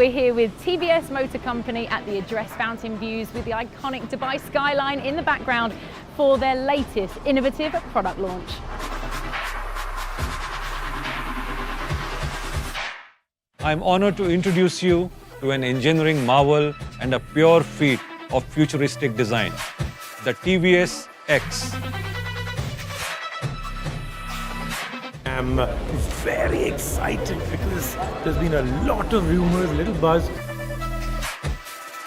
We're here with TVS Motor Company at the Address Fountain Views with the iconic Dubai skyline in the background for their latest innovative product launch. I'm honored to introduce you to an engineering marvel and a pure feat of futuristic design, the TVS X. I'm very excited because there's been a lot of rumors, little buzz.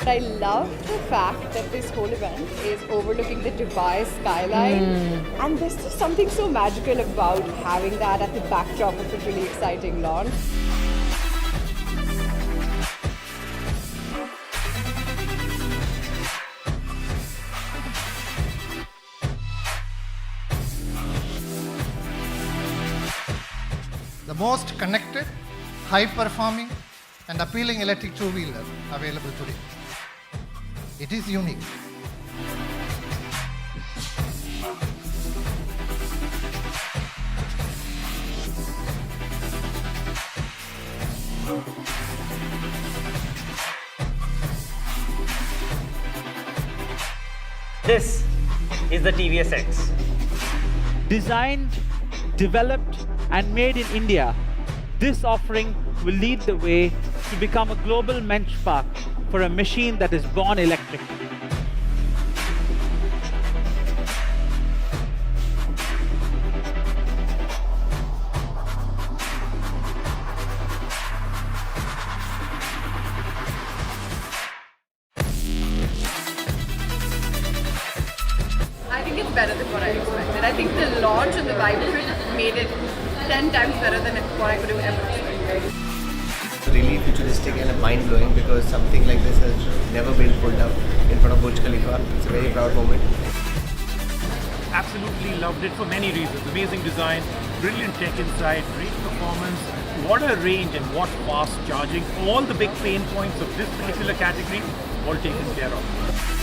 I love the fact that this whole event is overlooking the Dubai skyline, and there's just something so magical about having that at the backdrop of a really exciting launch. The most connected, high-performing and appealing electric two-wheeler available today. It is unique. This is the TVS X. Designed, developed and made in India, this offering will lead the way to become a global benchmark for a machine that is born electric. I think it's better than what I expected. I think the launch and the vibrant made it 10 times better than what I could have ever expected. Really futuristic and mind-blowing because something like this has never been pulled up in front of Burj Khalifa. It's a very proud moment. Absolutely loved it for many reasons. Amazing design, brilliant tech inside, great performance, what a range and what fast charging. All the big pain points of this particular category all taken care of.